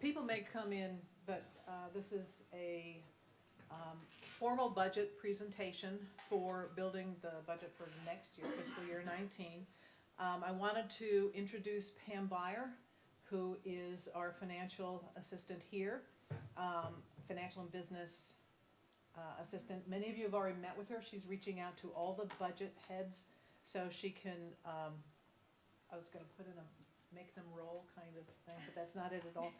People may come in, but this is a formal budget presentation for building the budget for next year, fiscal year 19. I wanted to introduce Pam Byer, who is our financial assistant here, financial and business assistant. Many of you have already met with her. She's reaching out to all the budget heads so she can, I was going to put in a make them roll kind of thing, but that's not it at all.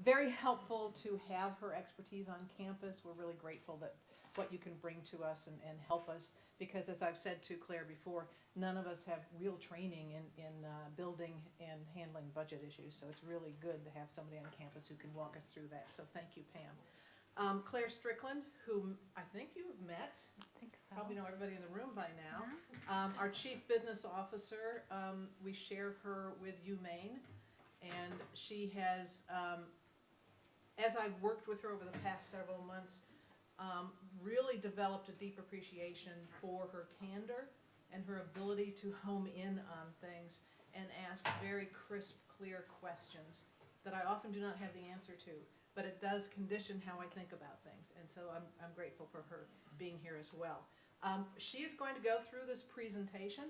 Very helpful to have her expertise on campus. We're really grateful that what you can bring to us and help us, because as I've said to Claire before, none of us have real training in building and handling budget issues, so it's really good to have somebody on campus who can walk us through that. So thank you, Pam. Claire Strickland, who I think you've met. I think so. Probably know everybody in the room by now. Our Chief Business Officer, we share her with Maine, and she has, as I've worked with her over the past several months, really developed a deep appreciation for her candor and her ability to home in on things and ask very crisp, clear questions that I often do not have the answer to, but it does condition how I think about things, and so I'm grateful for her being here as well. She is going to go through this presentation,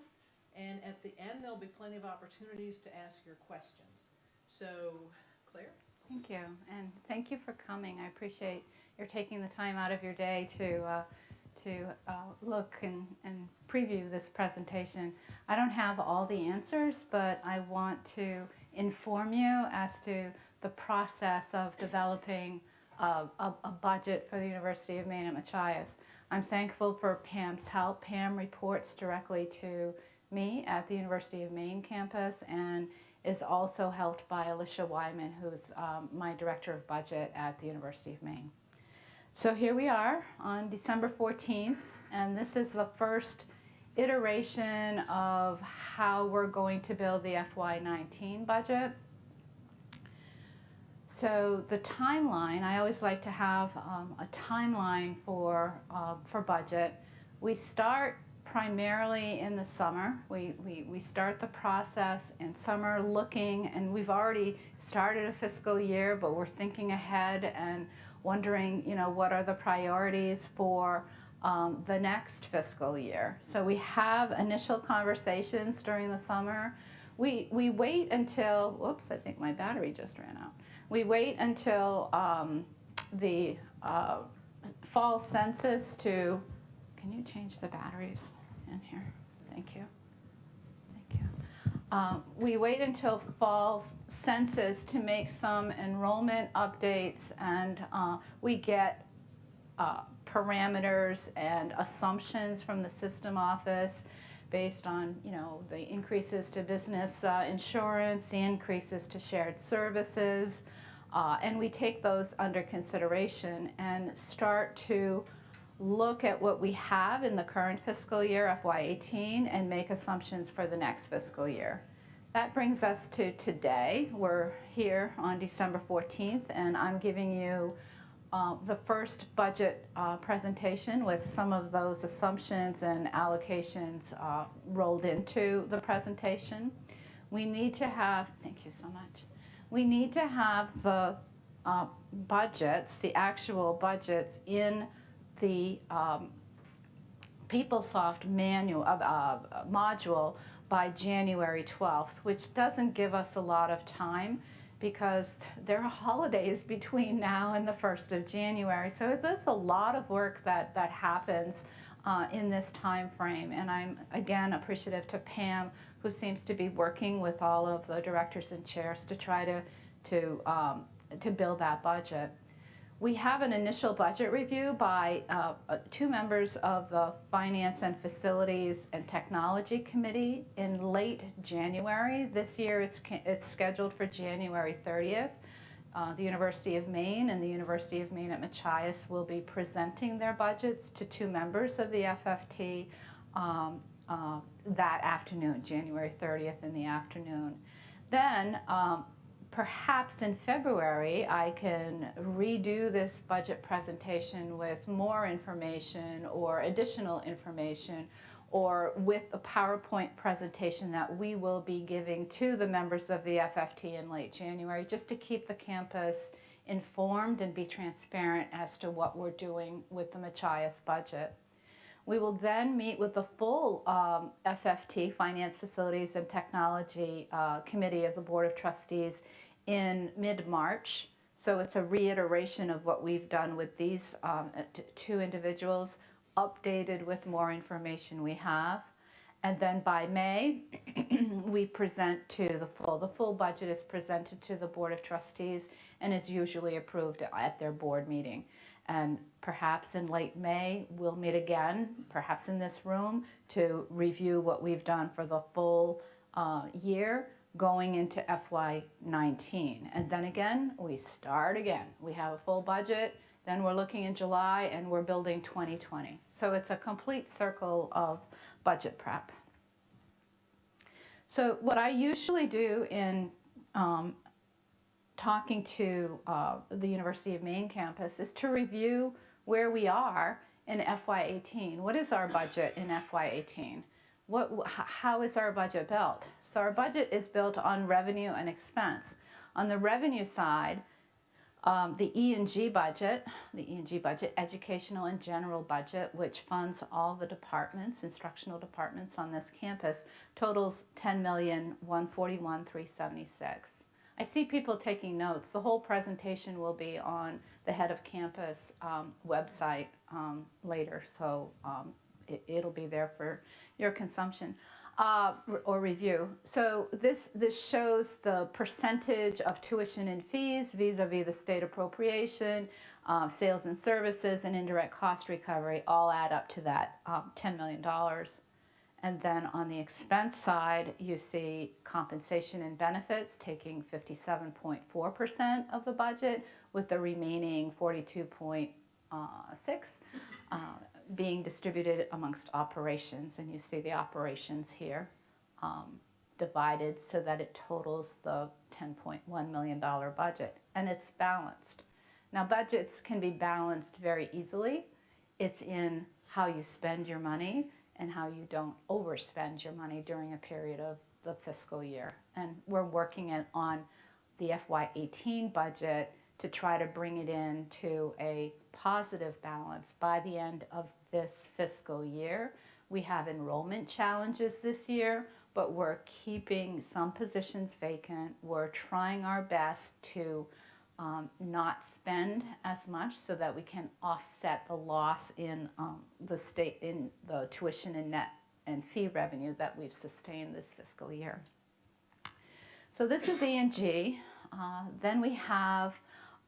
and at the end there'll be plenty of opportunities to ask your questions. So, Claire? Thank you, and thank you for coming. I appreciate your taking the time out of your day to look and preview this presentation. I don't have all the answers, but I want to inform you as to the process of developing a budget for the University of Maine at Machias. I'm thankful for Pam's help. Pam reports directly to me at the University of Maine campus and is also helped by Alicia Wyman, who's my Director of Budget at the University of Maine. So here we are on December 14th, and this is the first iteration of how we're going to build the FY19 budget. So the timeline, I always like to have a timeline for budget. We start primarily in the summer. We start the process in summer looking, and we've already started a fiscal year, but we're thinking ahead and wondering, what are the priorities for the next fiscal year. So we have initial conversations during the summer. We wait until, whoops, I think my battery just ran out. We wait until the fall census to, can you change the batteries in here? Thank you. Thank you. We wait until fall census to make some enrollment updates, and we get parameters and assumptions from the system office based on, the increases to business insurance, the increases to shared services, and we take those under consideration and start to look at what we have in the current fiscal year, FY18, and make assumptions for the next fiscal year. That brings us to today. We're here on December 14th, and I'm giving you the first budget presentation with some of those assumptions and allocations rolled into the presentation. We need to have, thank you so much, we need to have the budgets, the actual budgets in the PeopleSoft manual module by January 12th, which doesn't give us a lot of time because there are holidays between now and the 1st of January. So there's a lot of work that happens in this time frame. And I'm, again, appreciative to Pam, who seems to be working with all of the directors and chairs to try to build that budget. We have an initial budget review by 2 members of the Finance and Facilities and Technology Committee in late January. This year it's scheduled for January 30th. The University of Maine and the University of Maine at Machias will be presenting their budgets to 2 members of the FFT that afternoon, January 30th in the afternoon. Then perhaps in February, I can redo this budget presentation with more information or additional information or with a PowerPoint presentation that we will be giving to the members of the FFT in late January, just to keep the campus informed and be transparent as to what we're doing with the Machias budget. We will then meet with the full FFT, Finance, Facilities, and Technology Committee of the Board of Trustees in mid-March. So it's a reiteration of what we've done with these two individuals, updated with more information we have. And then by May, we present to the full budget is presented to the Board of Trustees and is usually approved at their board meeting. And perhaps in late May, we'll meet again, perhaps in this room, to review what we've done for the full year going into FY19. And then again, we start again. We have a full budget, then we're looking in July, and we're building 2020. So it's a complete circle of budget prep. So what I usually do in talking to the University of Maine campus is to review where we are in FY18. What is our budget in FY18? How is our budget built? So our budget is built on revenue and expense. On the revenue side, the E&G budget, educational and general budget, which funds all the departments, instructional departments on this campus, totals $10,141,376. I see people taking notes. The whole presentation will be on the Head of Campus website later, so it'll be there for your consumption or review. So this shows the percentage of tuition and fees vis-a-vis the state appropriation, sales and services, and indirect cost recovery all add up to that $10 million. And then on the expense side, you see compensation and benefits taking 57.4% of the budget, with the remaining 42.6% being distributed amongst operations. And you see the operations here divided so that it totals the $10.1 million budget. And it's balanced. Now, budgets can be balanced very easily. It's in how you spend your money and how you don't overspend your money during a period of the fiscal year. And we're working on the FY18 budget to try to bring it into a positive balance by the end of this fiscal year. We have enrollment challenges this year, but we're keeping some positions vacant. We're trying our best to not spend as much so that we can offset the loss in the tuition and net and fee revenue that we've sustained this fiscal year. So this is E&G. Then we have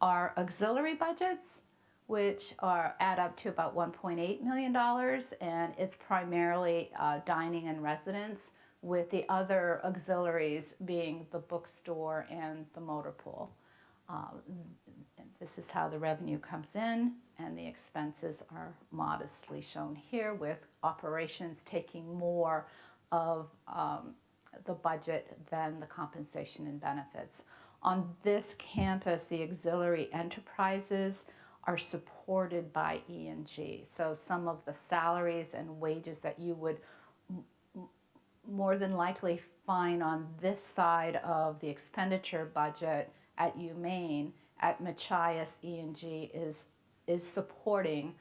our auxiliary budgets, which add up to about $1.8 million, and it's primarily dining and residence, with the other auxiliaries being the bookstore and the motor pool. This is how the revenue comes in, and the expenses are modestly shown here, with operations taking more of the budget than the compensation and benefits. On this campus, the auxiliary enterprises are supported by E&G. So some of the salaries and wages that you would more than likely find on this side of the expenditure budget at UMaine, at Machias, E&G is supporting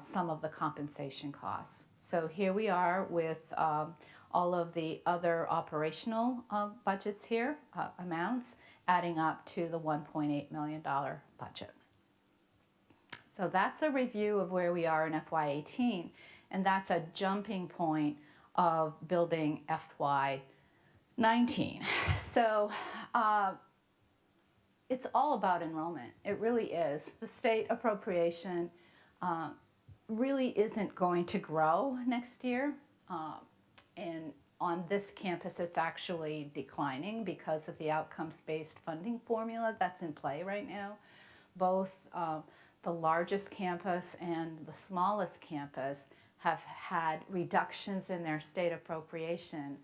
some of the compensation costs. So here we are with all of the other operational budgets here, amounts, adding up to the $1.8 million budget. So that's a review of where we are in FY18, and that's a jumping point of building FY19. So it's all about enrollment. It really is. The state appropriation really isn't going to grow next year. And on this campus, it's actually declining because of the outcomes-based funding formula that's in play right now. Both the largest campus and the smallest campus have had reductions in their state appropriation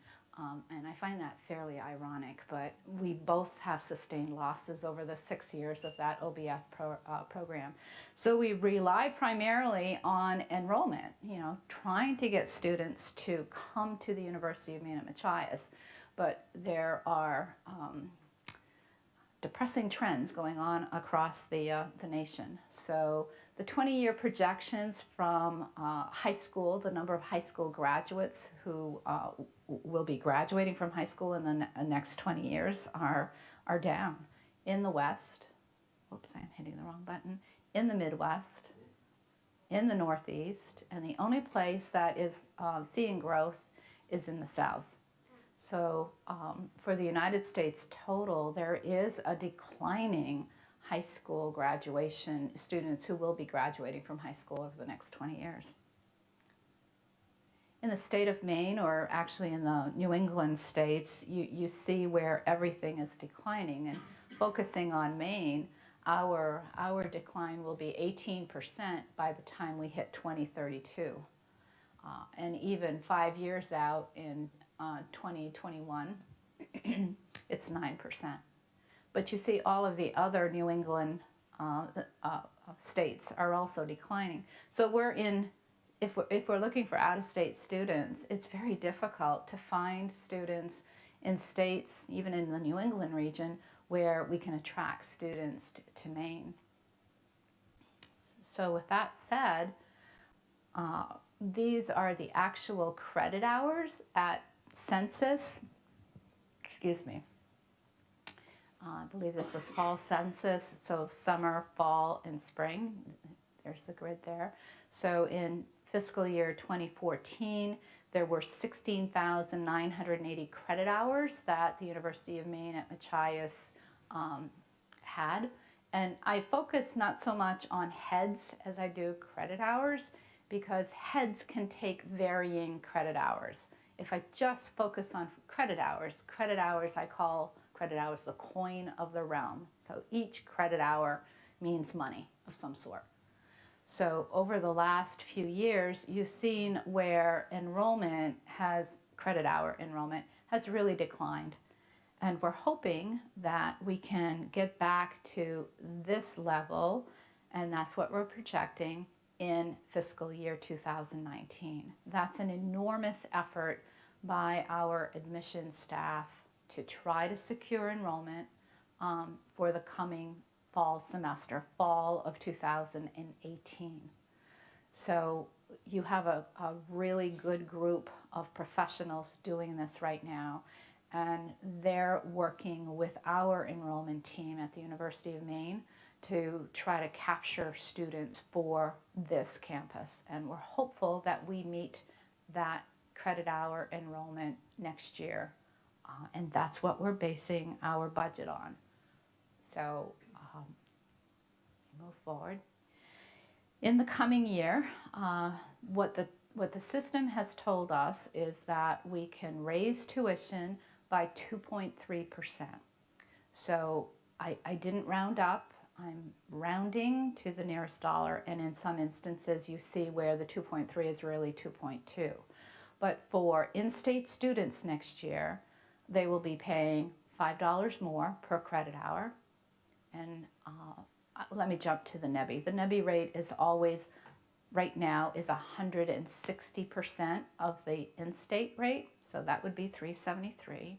And I find that fairly ironic, but we both have sustained losses over the 6 years of that OBF program. So we rely primarily on enrollment, trying to get students to come to the University of Maine at Machias. But there are depressing trends going on across the nation. So the 20-year projections from high school, the number of high school graduates who will be graduating from high school in the next 20 years are down. In the West, whoops, I'm hitting the wrong button, in the Midwest, in the Northeast, and the only place that is seeing growth is in the South. So for the United States total, there is a declining high school graduation students who will be graduating from high school over the next 20 years. In the state of Maine, or actually in the New England states, you see where everything is declining. And focusing on Maine, our decline will be 18% by the time we hit 2032. And even 5 years out in 2021, it's 9%. But you see all of the other New England states are also declining. So if we're looking for out-of-state students, it's very difficult to find students in states, even in the New England region, where we can attract students to Maine. So with that said, these are the actual credit hours at census. Excuse me. I believe this was fall census, so summer, fall, and spring. There's the grid there. So in fiscal year 2014, there were 16,980 credit hours that the University of Maine at Machias had. And I focus not so much on heads as I do credit hours, because heads can take varying credit hours. If I just focus on credit hours I call credit hours the coin of the realm. So each credit hour means money of some sort. So over the last few years, you've seen where credit hour enrollment has really declined. And we're hoping that we can get back to this level, and that's what we're projecting in fiscal year 2019. That's an enormous effort by our admissions staff to try to secure enrollment for the coming fall semester, fall of 2018. So you have a really good group of professionals doing this right now, and they're working with our enrollment team at the University of Maine to try to capture students for this campus. And we're hopeful that we meet that credit hour enrollment next year. And that's what we're basing our budget on. So move forward. In the coming year, what the system has told us is that we can raise tuition by 2.3%. So I didn't round up. I'm rounding to the nearest dollar, and in some instances you see where the 2.3 is really 2.2. But for in-state students next year, they will be paying $5 more per credit hour. And let me jump to the NEBI. The NEBI rate is always, right now, is 160% of the in-state rate, so that would be $373.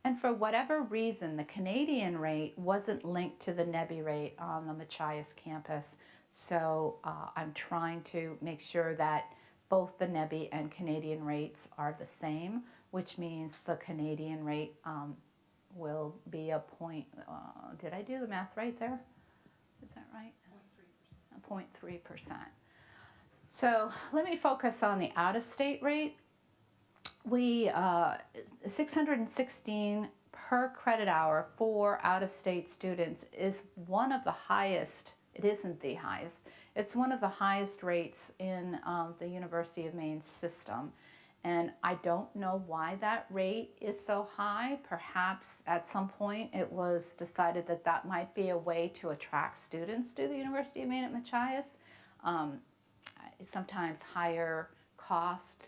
And for whatever reason, the Canadian rate wasn't linked to the NEBI rate on the Machias campus. So I'm trying to make sure that both the NEBI and Canadian rates are the same, which means the Canadian rate will be a point, did I do the math right there? Is that right? 0.3%. So let me focus on the out-of-state rate. We, 616 per credit hour for out-of-state students is one of the highest, it isn't the highest, it's one of the highest rates in the University of Maine system. And I don't know why that rate is so high. Perhaps at some point it was decided that that might be a way to attract students to the University of Maine at Machias. Sometimes higher cost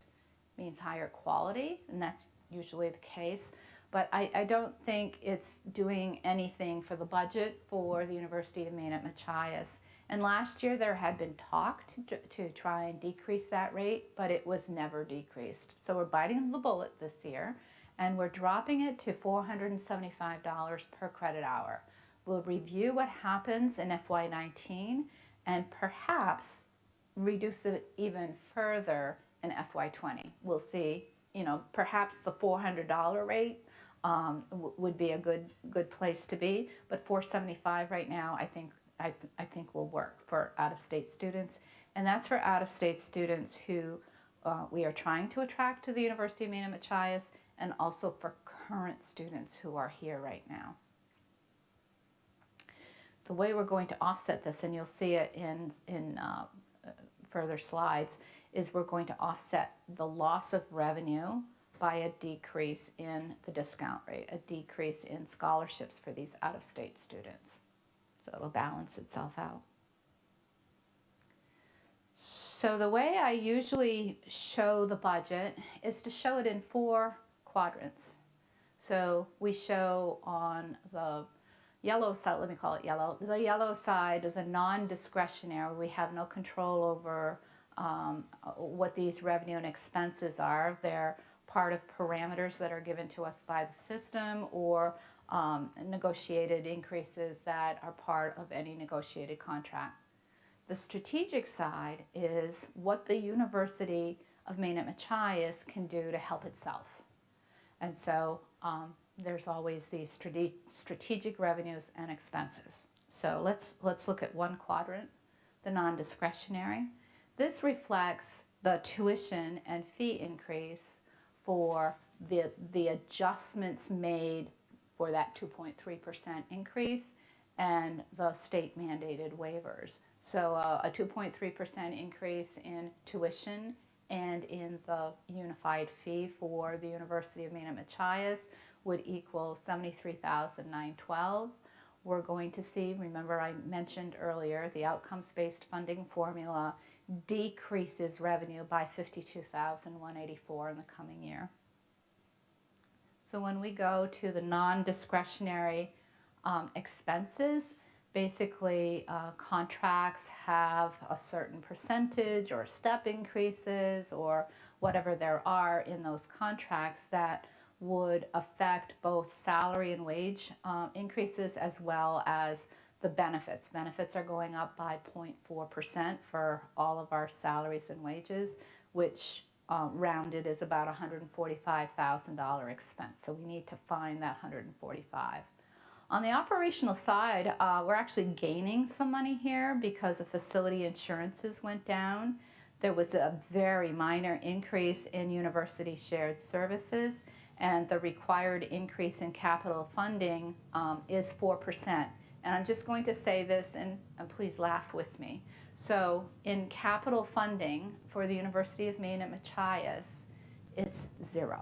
means higher quality, and that's usually the case. But I don't think it's doing anything for the budget for the University of Maine at Machias. And last year there had been talk to try and decrease that rate, but it was never decreased. So we're biting the bullet this year, and we're dropping it to $475 per credit hour. We'll review what happens in FY19 and perhaps reduce it even further in FY20. We'll see, perhaps the $400 rate would be a good place to be, but $475 right now I think will work for out-of-state students, and that's for out-of-state students who we are trying to attract to the University of Maine at Machias, and also for current students who are here right now. The way we're going to offset this, and you'll see it in further slides, is we're going to offset the loss of revenue by a decrease in the discount rate, a decrease in scholarships for these out-of-state students. So it'll balance itself out. So the way I usually show the budget is to show it in 4 quadrants. So we show on the yellow side, let me call it yellow, the yellow side is a non-discretionary. We have no control over what these revenue and expenses are. They're part of parameters that are given to us by the system, or negotiated increases that are part of any negotiated contract. The strategic side is what the University of Maine at Machias can do to help itself. And so there's always these strategic revenues and expenses. So let's look at one quadrant, the non-discretionary. This reflects the tuition and fee increase for the adjustments made for that 2.3% increase and the state mandated waivers. So a 2.3% increase in tuition and in the unified fee for the University of Maine at Machias would equal $73,912. We're going to see, remember I mentioned earlier, the outcomes-based funding formula decreases revenue by $52,184 in the coming year. So when we go to the non-discretionary expenses, basically contracts have a certain percentage or step increases or whatever there are in those contracts that would affect both salary and wage increases, as well as the benefits. Benefits are going up by 0.4% for all of our salaries and wages, which rounded is about $145,000 expense. So we need to find that $145,000. On the operational side, we're actually gaining some money here because the facility insurances went down. There was a very minor increase in university shared services, and the required increase in capital funding is 4%. And I'm just going to say this, and please laugh with me. So in capital funding for the University of Maine at Machias, it's 0.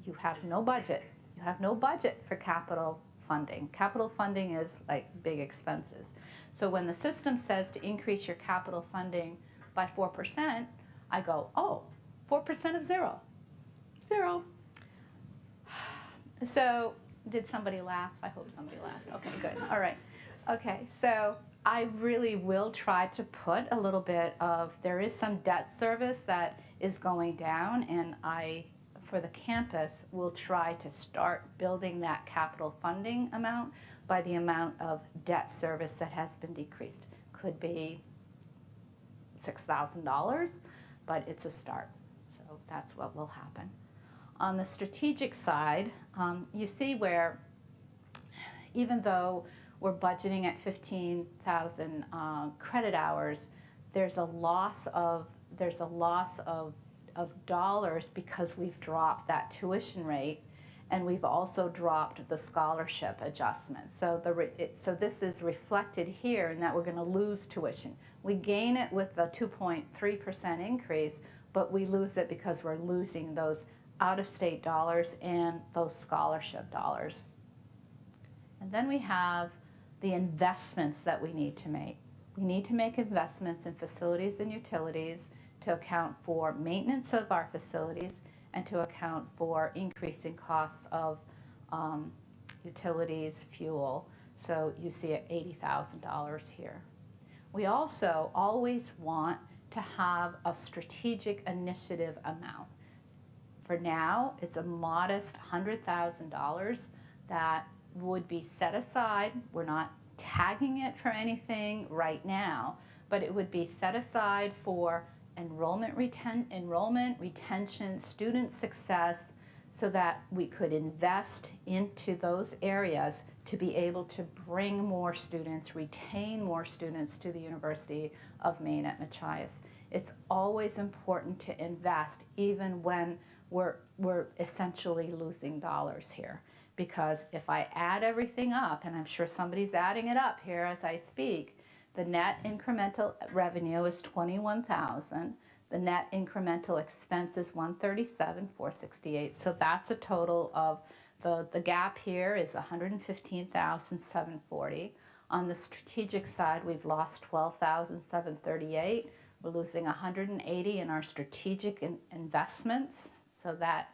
You have no budget. You have no budget for capital funding. Capital funding is like big expenses. So when the system says to increase your capital funding by 4%, I go, oh, 4% of 0. 0. So did somebody laugh? I hope somebody laughed. Okay, good. All right. Okay, so I really will try to put a little bit of, there is some debt service that is going down, and for the campus, will try to start building that capital funding amount by the amount of debt service that has been decreased. Could be $6,000, but it's a start. So that's what will happen. On the strategic side, you see where even though we're budgeting at 15,000 credit hours, there's a loss of dollars because we've dropped that tuition rate, and we've also dropped the scholarship adjustment. So so this is reflected here in that we're going to lose tuition. We gain it with the 2.3% increase, but we lose it because we're losing those out-of-state dollars and those scholarship dollars. And then we have the investments that we need to make. We need to make investments in facilities and utilities to account for maintenance of our facilities and to account for increasing costs of utilities, fuel. So you see it $80,000 here. We also always want to have a strategic initiative amount. For now, it's a modest $100,000 that would be set aside. We're not tagging it for anything right now, but it would be set aside for enrollment, retention, student success, so that we could invest into those areas to be able to bring more students, retain more students to the University of Maine at Machias. It's always important to invest even when we're essentially losing dollars here. Because if I add everything up, and I'm sure somebody's adding it up here as I speak, the net incremental revenue is $21,000. The net incremental expense is $137,468. So that's a total of the gap here is $115,740. On the strategic side, we've lost $12,738. We're losing $180 in our strategic investments. So that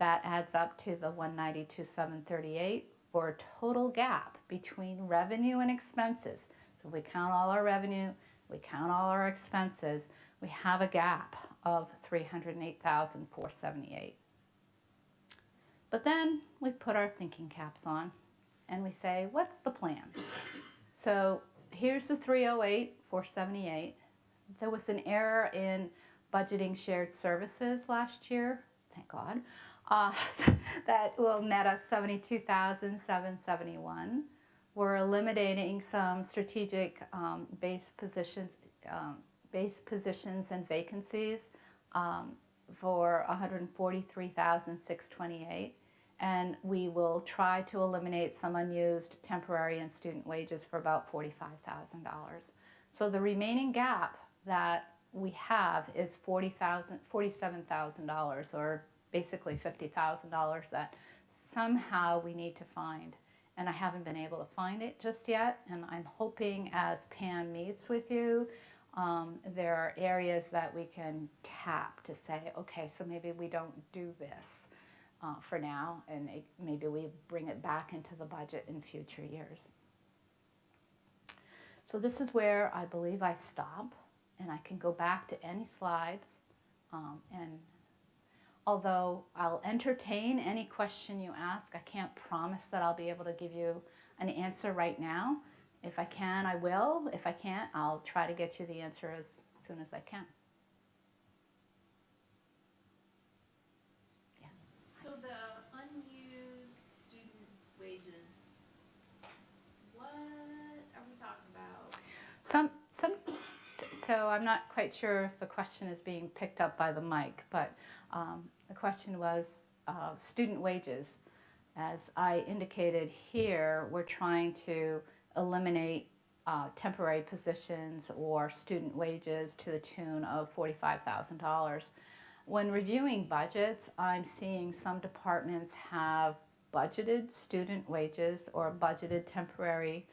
adds up to the $192,738 for a total gap between revenue and expenses. So if we count all our revenue, we count all our expenses, we have a gap of $308,478. But then we put our thinking caps on and we say, what's the plan? So here's the $308,478. There was an error in budgeting shared services last year, thank God. So that will net us $72,771. We're eliminating some strategic base positions and vacancies for $143,628, and we will try to eliminate some unused temporary and student wages for about $45,000. So the remaining gap that we have is $47,000, or basically $50,000 that somehow we need to find. And I haven't been able to find it just yet, and I'm hoping as Pam meets with you, there are areas that we can tap to say, okay, so maybe we don't do this for now, and maybe we bring it back into the budget in future years. So this is where I believe I stop, and I can go back to any slides, and although I'll entertain any question you ask, I can't promise that I'll be able to give you an answer right now. If I can, I will. If I can't, I'll try to get you the answer as soon as I can. Yeah. So the unused student wages, what are we talking about? So I'm not quite sure if the question is being picked up by the mic, but the question was student wages. As I indicated here, we're trying to eliminate temporary positions or student wages to the tune of $45,000. When reviewing budgets, I'm seeing some departments have budgeted student wages or budgeted temporary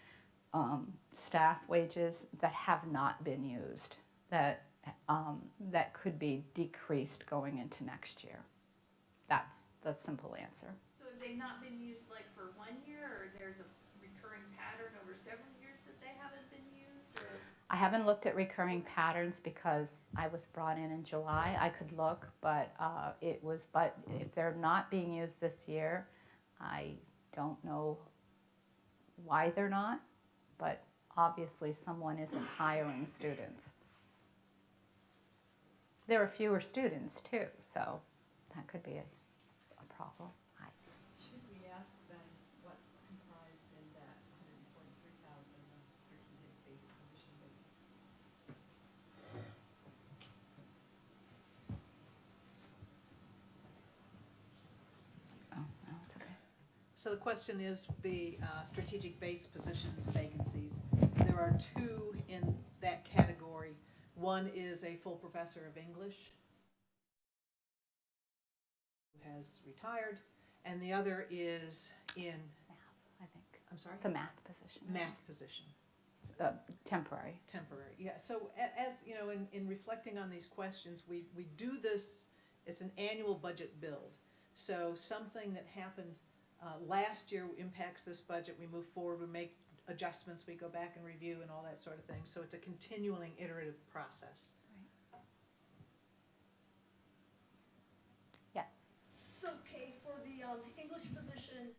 staff wages that have not been used, that could be decreased going into next year. That's the simple answer. So have they not been used like for 1 year, or there's a recurring pattern over several years that they haven't been used? Or? I haven't looked at recurring patterns because I was brought in July. I could look, but if they're not being used this year, I don't know why they're not, but obviously someone isn't hiring students. There are fewer students too, so that could be a problem. Hi. Should we ask then what's comprised in that $143,000 of strategic base position vacancies? Oh, no, it's okay. So the question is the strategic base position vacancies. There are two in that category. One is a full professor of English who has retired, and the other is in Math, I think. I'm sorry? It's a math position. Math position. Temporary. Temporary, yeah. So as you know, in reflecting on these questions, we do this it's an annual budget build. So something that happened last year impacts this budget, we move forward, we make adjustments, we go back and review and all that sort of thing. So it's a continuing iterative process. Yes. So, Kay, for the English position,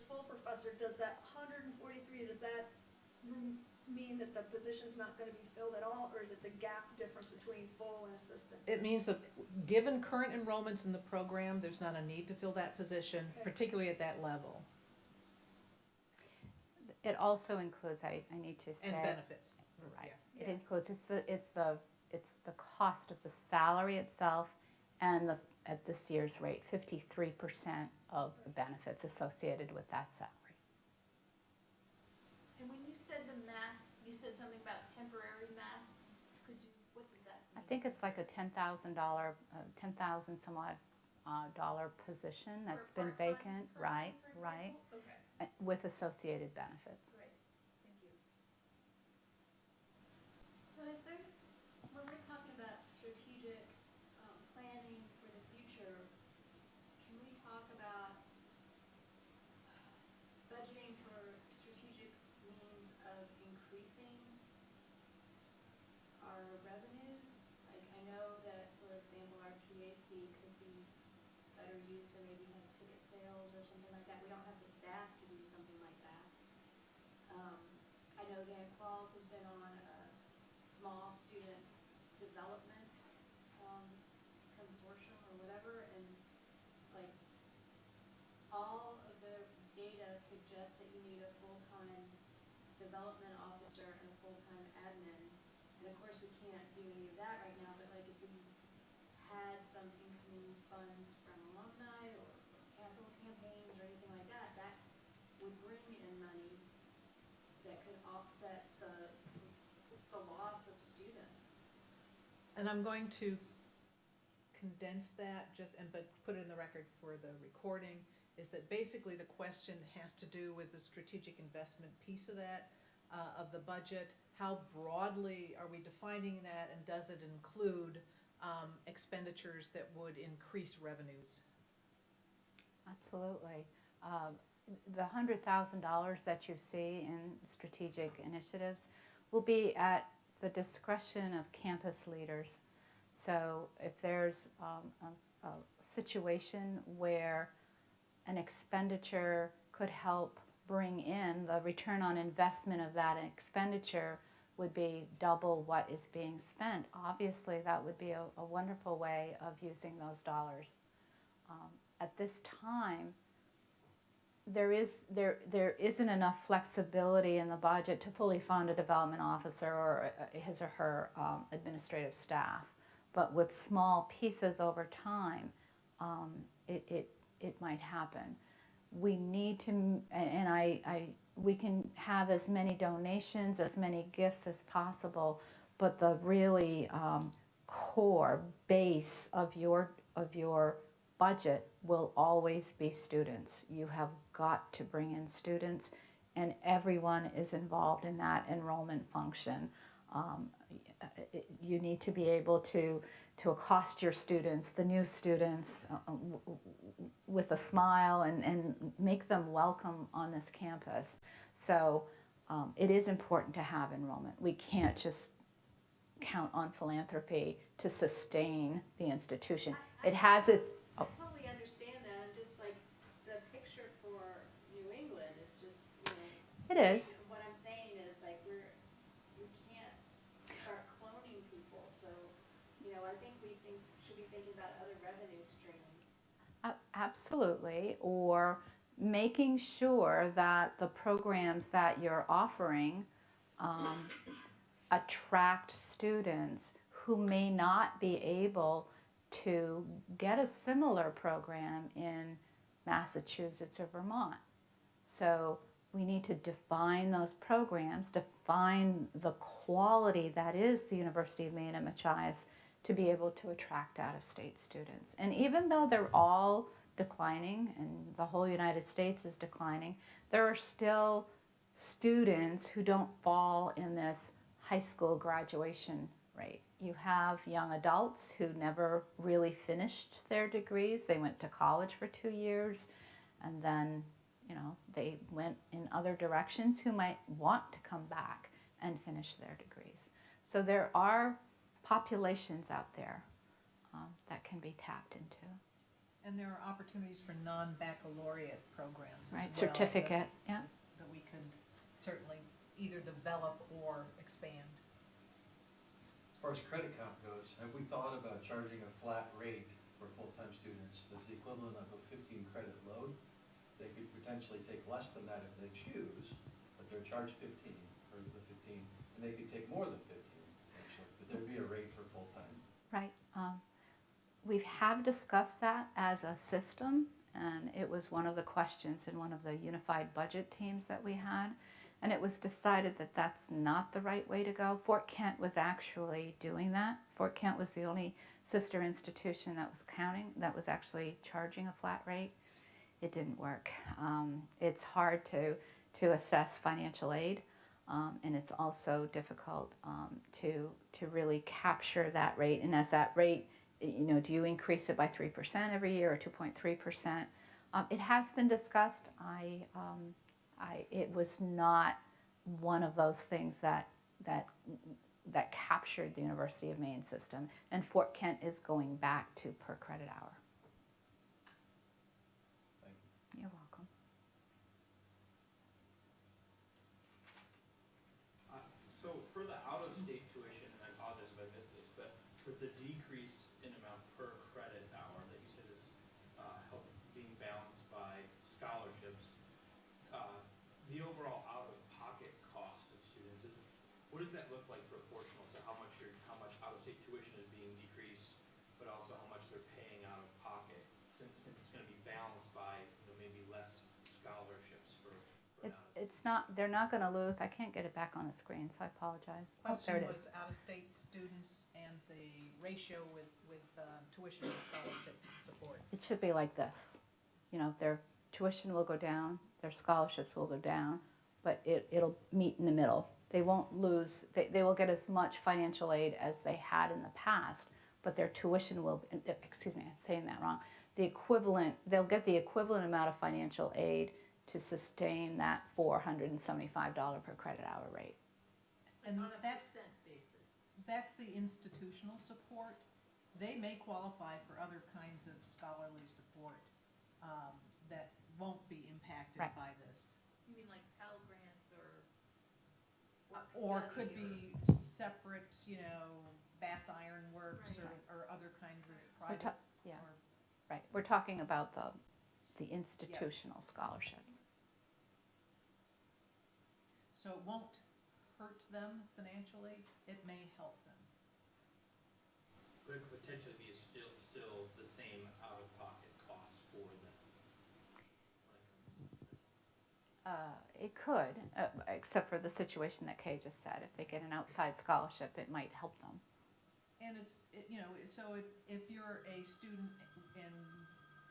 full professor, does that 143, does that mean that the position's not going to be filled at all, or is it the gap difference between full and assistant? It means that given current enrollments in the program, there's not a need to fill that position, Okay. particularly at that level, It also includes, I need to say. and benefits. Right. Yeah. It includes, it's the cost of the salary itself and at this year's rate, 53% of the benefits associated with that salary. And when you said the math, you said something about temporary math. What does that I mean? think it's like a $10,000, 10,000 some odd dollar position For a that's been part-time vacant, person, right, for right, example? Okay, with associated benefits. great, thank you. So is there, when we're talking about strategic planning for the future, can we talk about budgeting for strategic means of increasing our revenues? Like, I know that, for example, our PAC could be better used to maybe have ticket sales or something like that. We don't have the staff to do something like that. I know Dan Qualls has been on a small student development consortium or whatever, and like all of the data suggests that you need a full-time development officer and a full-time admin. And of course, we can't do any of that right now, but like if we had some incoming funds from alumni or capital campaigns or anything like that, that would bring in money that could offset the loss of students. And I'm going to condense that but put it in the record for the recording, is that basically the question has to do with the strategic investment piece of that, of the budget. How broadly are we defining that, and does it include expenditures that would increase revenues? Absolutely. The $100,000 that you see in strategic initiatives will be at the discretion of campus leaders. So if there's a situation where an expenditure could help bring in, the return on investment of that expenditure would be double what is being spent, obviously that would be a wonderful way of using those dollars. At this time, there isn't enough flexibility in the budget to fully fund a development officer or his or her administrative staff. But with small pieces over time, it might happen. We need to, and we can have as many donations, as many gifts as possible, but the really core base of your budget will always be students. You have got to bring in students, and everyone is involved in that enrollment function. You need to be able to accost your students, the new students, with a smile and make them welcome on this campus. So it is important to have enrollment. We can't just count on philanthropy to sustain the institution. It has its... I totally understand that. I'm just like, the picture for New England is just, It is. What I'm saying is like we can't start cloning people. So, I think should be thinking about other revenue streams. Absolutely, or making sure that the programs that you're offering attract students who may not be able to get a similar program in Massachusetts or Vermont. So we need to define those programs, define the quality that is the University of Maine and Machias to be able to attract out-of-state students. And even though they're all declining and the whole United States is declining, there are still students who don't fall in this high school graduation rate. You have young adults who never really finished their degrees. They went to college for 2 years and then, you know, they went in other directions who might want to come back and finish their degrees. So there are populations out there that can be tapped into. And there are opportunities for non-baccalaureate programs as well. Right, certificate, yeah. That we could certainly either develop or expand. As far as credit count goes, have we thought about charging a flat rate for full-time students that's the equivalent of a 15 credit load? They could potentially take less than that if they choose, but they're charged 15 for the 15, and they could take more than 15 potentially, but there'd be a rate for full-time. Right. We have discussed that as a system, and it was one of the questions in one of the unified budget teams that we had, and it was decided that that's not the right way to go. Fort Kent was actually doing that. Fort Kent was the only sister institution that was actually charging a flat rate. It didn't work. It's hard to assess financial aid, and it's also difficult to really capture that rate. And as that rate, you know, do you increase it by 3% every year or 2.3%? It has been discussed. It was not one of those things that captured the University of Maine system, and Fort Kent is going back to per credit hour. Thank you. You're welcome. So for the out-of-state tuition, and I apologize if I missed this, but for the decrease in amount per credit hour that you said is being balanced by scholarships, the overall out-of-pocket cost of students what does that look like proportional to how much out-of-state tuition is being decreased, but also how much they're paying out of pocket, since it's going to be balanced by, you know, maybe less scholarships for It's not. They're not going to lose. I can't get it back on the screen, so I apologize. Oh, there Question it is. was out-of-state students and the ratio with tuition and scholarship support. It should be like this. You know, their tuition will go down, their scholarships will go down, but it'll meet in the middle. They won't lose. They will get as much financial aid as they had in the past, but their tuition will. Excuse me, I'm saying that wrong. The equivalent. They'll get the equivalent amount of financial aid to sustain that $475 per credit hour rate. And On a that's, percent basis. that's the institutional support. They may qualify for other kinds of scholarly support that won't be impacted Right. by this. You mean like Pell Grants or work Or study could be separate, you know, bath iron works Right. or other kinds of We're private. yeah, or- right. We're talking about the institutional scholarships. So it won't hurt them financially, it may help them. But it could potentially be still the same out-of-pocket cost for them. It could, except for the situation that Kay just said. If they get an outside scholarship, it might help them. And you know, so if you're a student and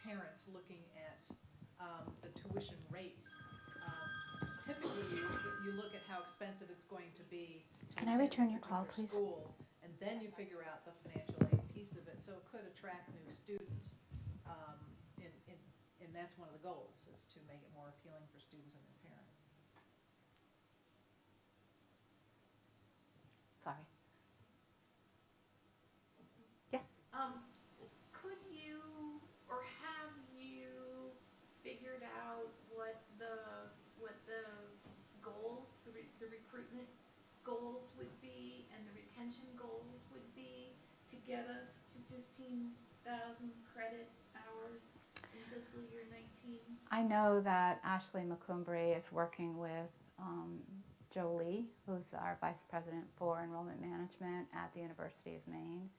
parents looking at the tuition rates, typically you look at how expensive it's going to be to Can I attend return a your call, particular please? school, and then you figure out the financial aid piece of it, so it could attract new students. And that's one of the goals, is to make it more appealing for students and their parents. Sorry. Could you, or have you figured out what the goals, the recruitment goals would be and the retention goals would be to get us to 15,000 credit hours in fiscal year 19? I know that Ashley McCumbre is working with Jolie, who's our Vice President for Enrollment Management at the University of Maine.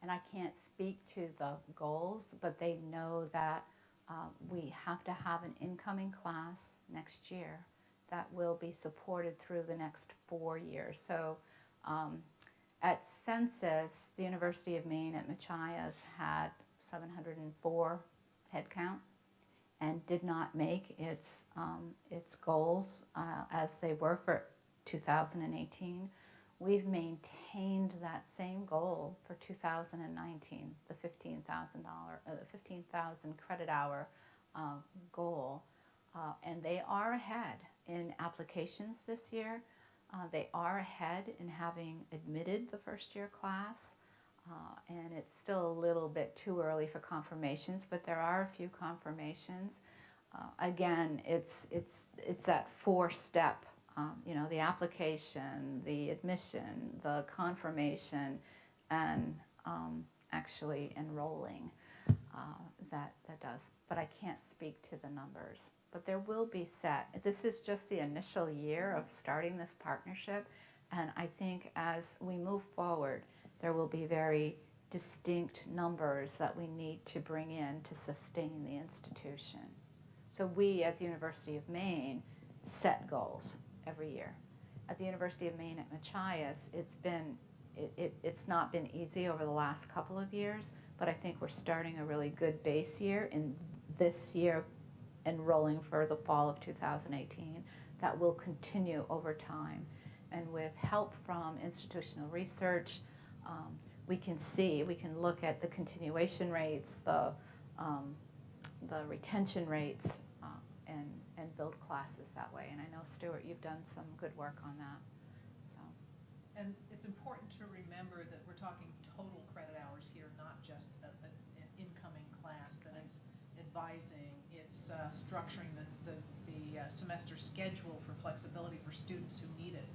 And I can't speak to the goals, but they know that we have to have an incoming class next year that will be supported through the next 4 years. So at census, the University of Maine at Machias had 704 headcount and did not make its goals as they were for 2018. we've maintained that same goal for 2019, the $15,000 credit hour goal. And they are ahead in applications this year. They are ahead in having admitted the first year class. And it's still a little bit too early for confirmations, but there are a few confirmations. Again, it's that four-step, the application, the admission, the confirmation, and actually enrolling. That does, but I can't speak to the numbers. But there will be set. This is just the initial year of starting this partnership, and I think as we move forward, there will be very distinct numbers that we need to bring in to sustain the institution. So we at the University of Maine set goals every year. At the University of Maine at Machias, it's not been easy over the last couple of years, but I think we're starting a really good base year in this year enrolling for the fall of 2018 that will continue over time. And with help from institutional research, we can look at the continuation rates, the retention rates, and build classes that way. And I know, Stuart, you've done some good work on that. So. And it's important to remember that we're talking total credit hours here, not just an incoming class, that it's advising, it's structuring the semester schedule for flexibility for students who need it.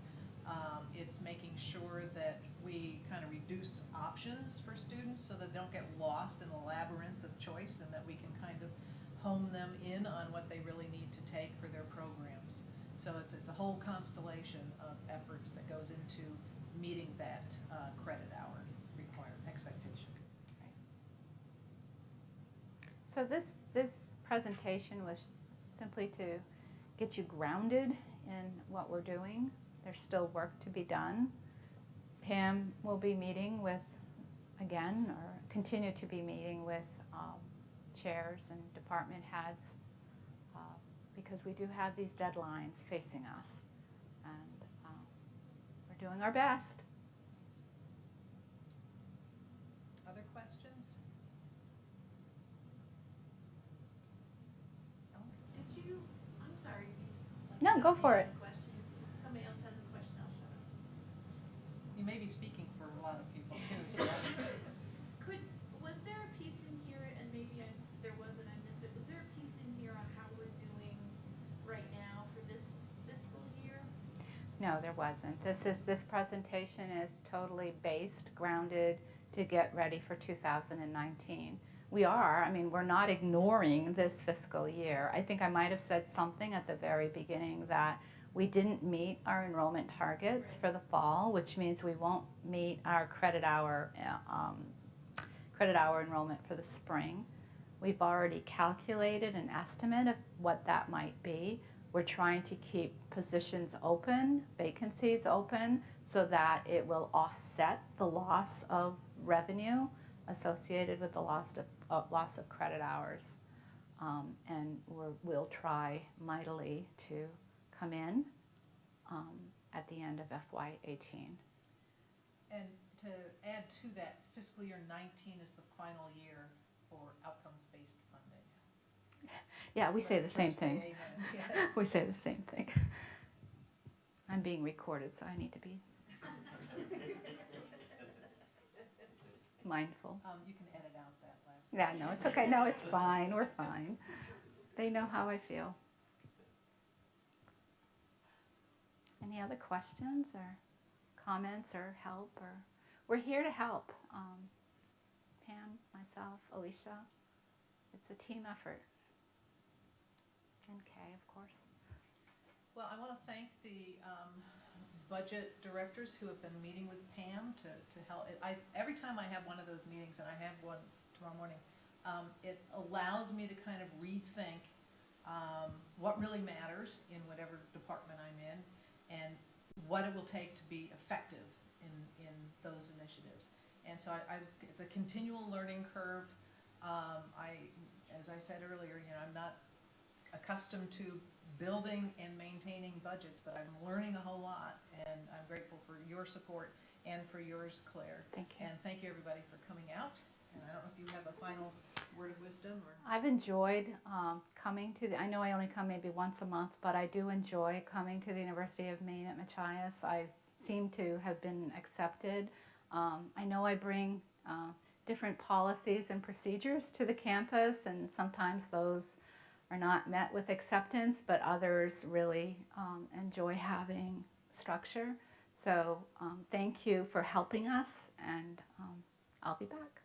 It's making sure that we kind of reduce options for students so that they don't get lost in the labyrinth of choice, and that we can kind of hone them in on what they really need to take for their programs. So it's a whole constellation of efforts that goes into meeting that credit hour required expectation. Right. So this presentation was simply to get you grounded in what we're doing. There's still work to be done. Pam will be meeting with, again, or continue to be meeting with chairs and department heads because we do have these deadlines facing us, and we're doing our best. Other questions? No? Did you, I'm sorry. No, go for it. Questions. If somebody else has a question, I'll shut up. You may be speaking for a lot of people too, so. Was there a piece in here, and maybe there wasn't, I missed it, was there a piece in here on how we're doing right now for this fiscal year? No, there wasn't. This presentation is totally based, grounded to get ready for 2019. We're not ignoring this fiscal year. I think I might have said something at the very beginning that we didn't meet our enrollment targets for the fall, which means we won't meet our credit hour enrollment for the spring. We've already calculated an estimate of what that might be. We're trying to keep positions open, vacancies open, so that it will offset the loss of revenue associated with the loss of credit hours. And we'll try mightily to come in at the end of FY18. And to add to that, fiscal year 19 is the final year for outcomes-based funding. Yeah, we say the same Say thing. amen. Yes. We say the same thing. I'm being recorded, so I need to be mindful. You can edit out that last. Yeah, no, it's okay. No, it's fine. We're fine. They know how I feel. Any other questions or comments or help? Or we're here to help. Pam, myself, Alicia. It's a team effort. And Kay, of course. Well, I want to thank the budget directors who have been meeting with Pam to help. Every time I have one of those meetings, and I have one tomorrow morning, it allows me to kind of rethink what really matters in whatever department I'm in, and what it will take to be effective in those initiatives. And so it's a continual learning curve. As I said earlier, I'm not accustomed to building and maintaining budgets, but I'm learning a whole lot, and and I'm grateful for your support and for yours, Claire. Thank you. And thank you, everybody, for coming out. And I don't know if you have a final word of wisdom or. I've enjoyed coming to I know I only come maybe once a month, but I do enjoy coming to the University of Maine at Machias. I seem to have been accepted. I know I bring different policies and procedures to the campus, and sometimes those are not met with acceptance, but others really enjoy having structure. So thank you for helping us, and I'll be back.